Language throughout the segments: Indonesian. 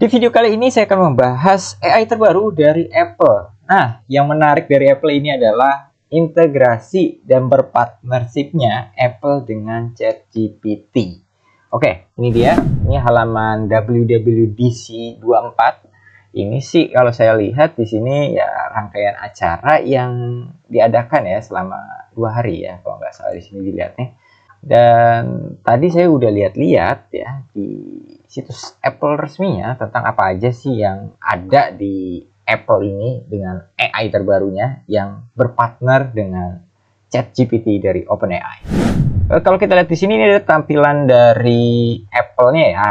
Di video kali ini saya akan membahas AI terbaru dari Apple. Nah, yang menarik dari Apple ini adalah integrasi dan berpartnershipnya Apple dengan ChatGPT. Oke, ini dia. Ini halaman WWDC 24. Ini sih kalau saya lihat di sini ya rangkaian acara yang diadakan ya selama 2 hari ya, kalau nggak salah di sini dilihatnya. Dan tadi saya udah lihat-lihat ya di situs Apple resminya tentang apa aja sih yang ada di Apple ini dengan AI terbarunya yang berpartner dengan ChatGPT dari OpenAI. Kalau kita lihat di sini ini ada tampilan dari Apple-nya ya,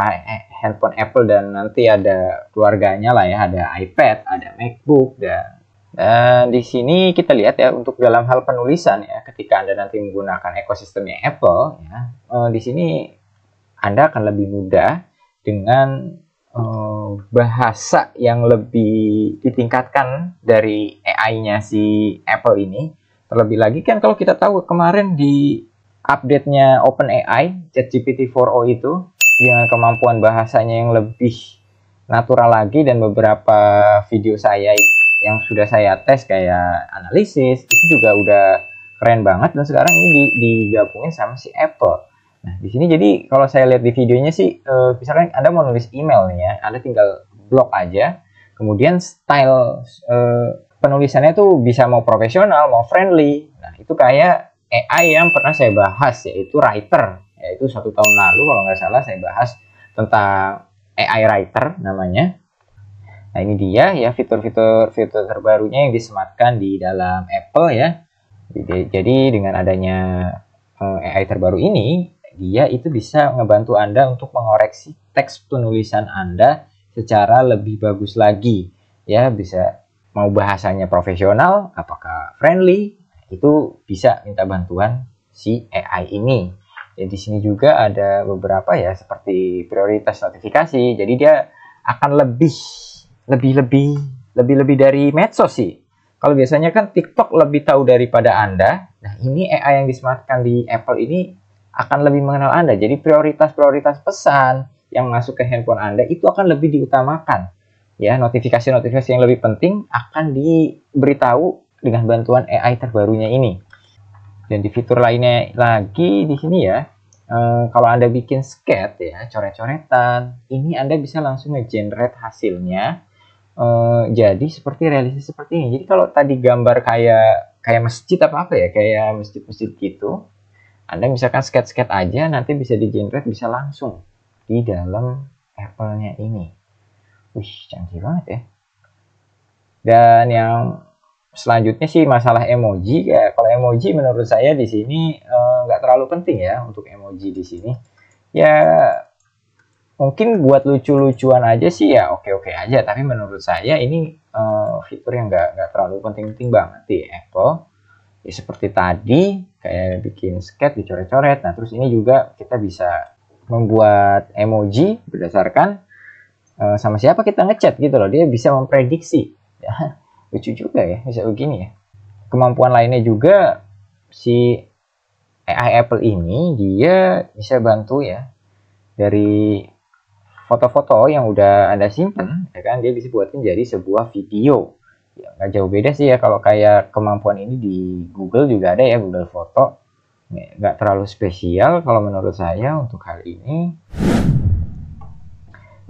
handphone Apple, dan nanti ada keluarganya lah ya, ada iPad, ada MacBook, dan di sini kita lihat ya untuk dalam hal penulisan ya, ketika Anda nanti menggunakan ekosistemnya Apple ya, di sini Anda akan lebih mudah dengan bahasa yang lebih ditingkatkan dari AI-nya si Apple ini. Terlebih lagi kan kalau kita tahu kemarin di update-nya OpenAI ChatGPT 4o itu dengan kemampuan bahasanya yang lebih natural lagi, dan beberapa video saya yang sudah saya tes kayak analisis itu juga udah keren banget, dan sekarang ini digabungin sama si Apple. Nah, di sini jadi kalau saya lihat di videonya sih, misalkan Anda mau nulis email nih ya, Anda tinggal blok aja, kemudian style penulisannya tuh bisa mau profesional, mau friendly. Nah, itu kayak AI yang pernah saya bahas, yaitu Writer, yaitu 1 tahun lalu kalau nggak salah saya bahas tentang AI Writer namanya. Nah, ini dia ya fitur-fitur terbarunya yang disematkan di dalam Apple ya. Jadi dengan adanya AI terbaru ini, dia itu bisa ngebantu Anda untuk mengoreksi teks penulisan Anda secara lebih bagus lagi. Ya, bisa mau bahasanya profesional, apakah friendly, itu bisa minta bantuan si AI ini. Dan di sini juga ada beberapa ya seperti prioritas notifikasi. Jadi dia akan lebih dari medsos sih. Kalau biasanya kan TikTok lebih tahu daripada Anda. Nah, ini AI yang disematkan di Apple ini akan lebih mengenal Anda. Jadi prioritas pesan yang masuk ke handphone Anda itu akan lebih diutamakan. Ya, notifikasi-notifikasi yang lebih penting akan diberitahu dengan bantuan AI terbarunya ini. Dan di fitur lainnya lagi di sini ya, kalau Anda bikin sketch ya, coret-coretan, ini Anda bisa langsung nge-generate hasilnya. Jadi seperti realistis seperti ini. Jadi kalau tadi gambar kayak masjid apa ya, kayak masjid-masjid gitu, Anda misalkan sketch aja, nanti bisa di-generate, bisa langsung di dalam Apple-nya ini. Wih, canggih banget ya. Dan yang selanjutnya sih masalah emoji. Ya, kalau emoji menurut saya di sini nggak terlalu penting ya untuk emoji di sini. Ya mungkin buat lucu-lucuan aja sih ya oke-oke aja, tapi menurut saya ini fitur yang nggak terlalu penting-penting banget di Apple. Ya seperti tadi kayak bikin sketch dicoret-coret. Nah, terus ini juga kita bisa membuat emoji berdasarkan sama siapa kita ngechat gitu loh. Dia bisa memprediksi ya. Lucu juga ya bisa begini ya. Kemampuan lainnya juga si AI Apple ini, dia bisa bantu ya dari foto-foto yang udah Anda simpen, ya kan, dia bisa buatin jadi sebuah video. Ya, nggak jauh beda sih ya kalau kayak kemampuan ini di Google juga ada ya, Google Foto. Nggak terlalu spesial kalau menurut saya untuk hal ini.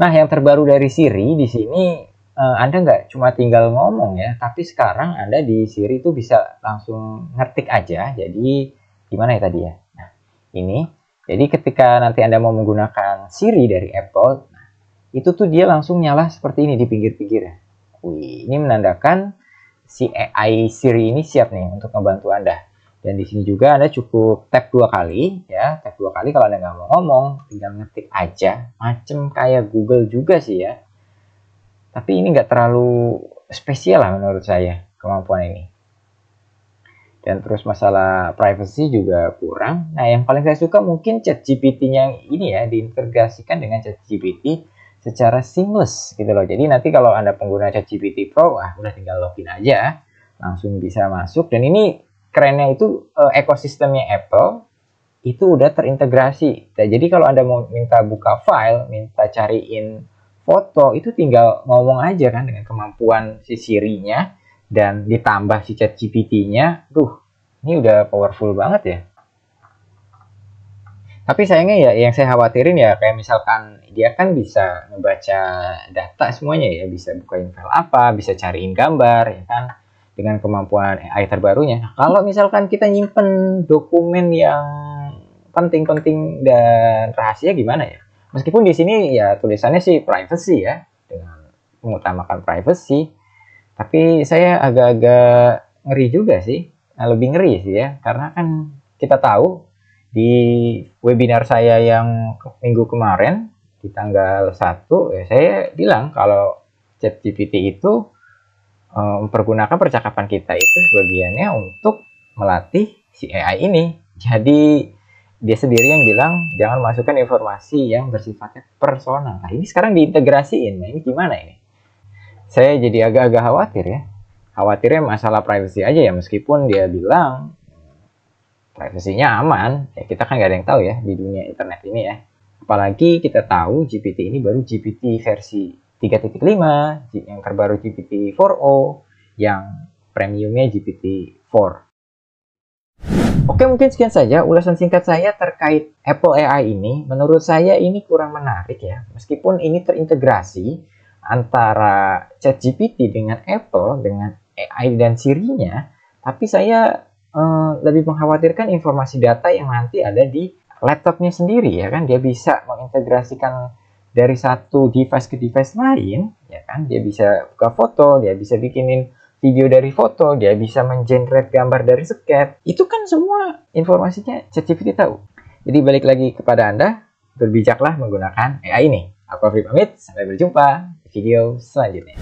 Nah, yang terbaru dari Siri di sini, Anda nggak cuma tinggal ngomong ya, tapi sekarang Anda di Siri itu bisa langsung ngetik aja. Jadi gimana ya tadi ya? Nah, ini. Jadi ketika nanti Anda mau menggunakan Siri dari Apple, itu tuh dia langsung nyala seperti ini di pinggir-pinggir ya. Wih, ini menandakan si AI Siri ini siap nih untuk membantu Anda. Dan di sini juga Anda cukup tap 2 kali ya, tap 2 kali kalau Anda nggak mau ngomong, tinggal ngetik aja, macem kayak Google juga sih ya. Tapi ini nggak terlalu spesial lah menurut saya kemampuan ini. Dan terus masalah privacy juga kurang. Nah, yang paling saya suka mungkin ChatGPT-nya ini ya, diintegrasikan dengan ChatGPT secara seamless gitu loh. Jadi nanti kalau Anda pengguna ChatGPT Pro, udah tinggal login aja, langsung bisa masuk. Dan ini kerennya itu ekosistemnya Apple itu udah terintegrasi. Nah, jadi kalau Anda mau minta buka file, minta cariin foto itu tinggal ngomong aja kan dengan kemampuan si Siri-nya dan ditambah si ChatGPT-nya. Ini udah powerful banget ya. Tapi sayangnya ya yang saya khawatirin ya kayak misalkan dia kan bisa ngebaca data semuanya ya, bisa bukain file apa, bisa cariin gambar ya kan dengan kemampuan AI terbarunya. Kalau misalkan kita nyimpen dokumen yang penting-penting dan rahasia gimana ya? Meskipun di sini ya tulisannya sih privacy ya, dengan mengutamakan privacy, tapi saya agak-agak ngeri juga sih. Nah, lebih ngeri sih ya, karena kan kita tahu di webinar saya yang minggu kemarin di tanggal 1 ya, saya bilang kalau ChatGPT itu mempergunakan percakapan kita itu sebagiannya untuk melatih si AI ini. Jadi dia sendiri yang bilang jangan masukkan informasi yang bersifatnya personal. Nah ini sekarang diintegrasiin. Nah ini gimana ini? Saya jadi agak-agak khawatir ya. Khawatirnya masalah privacy aja ya, meskipun dia bilang privasinya aman, ya kita kan nggak ada yang tahu ya di dunia internet ini ya. Apalagi kita tahu GPT ini baru GPT versi 3.5, yang terbaru GPT 4o, yang premiumnya GPT 4. Oke, mungkin sekian saja ulasan singkat saya terkait Apple AI ini. Menurut saya ini kurang menarik ya, meskipun ini terintegrasi antara ChatGPT dengan Apple, dengan AI dan Siri-nya, tapi saya lebih mengkhawatirkan informasi data yang nanti ada di laptopnya sendiri ya kan. Dia bisa mengintegrasikan dari satu device ke device lain ya kan. Dia bisa buka foto, dia bisa bikinin video dari foto, dia bisa mengenerate gambar dari sket. Itu kan semua informasinya ChatGPT tahu. Jadi balik lagi kepada Anda, berbijaklah menggunakan AI ini. Aku Afri pamit, sampai berjumpa di video selanjutnya.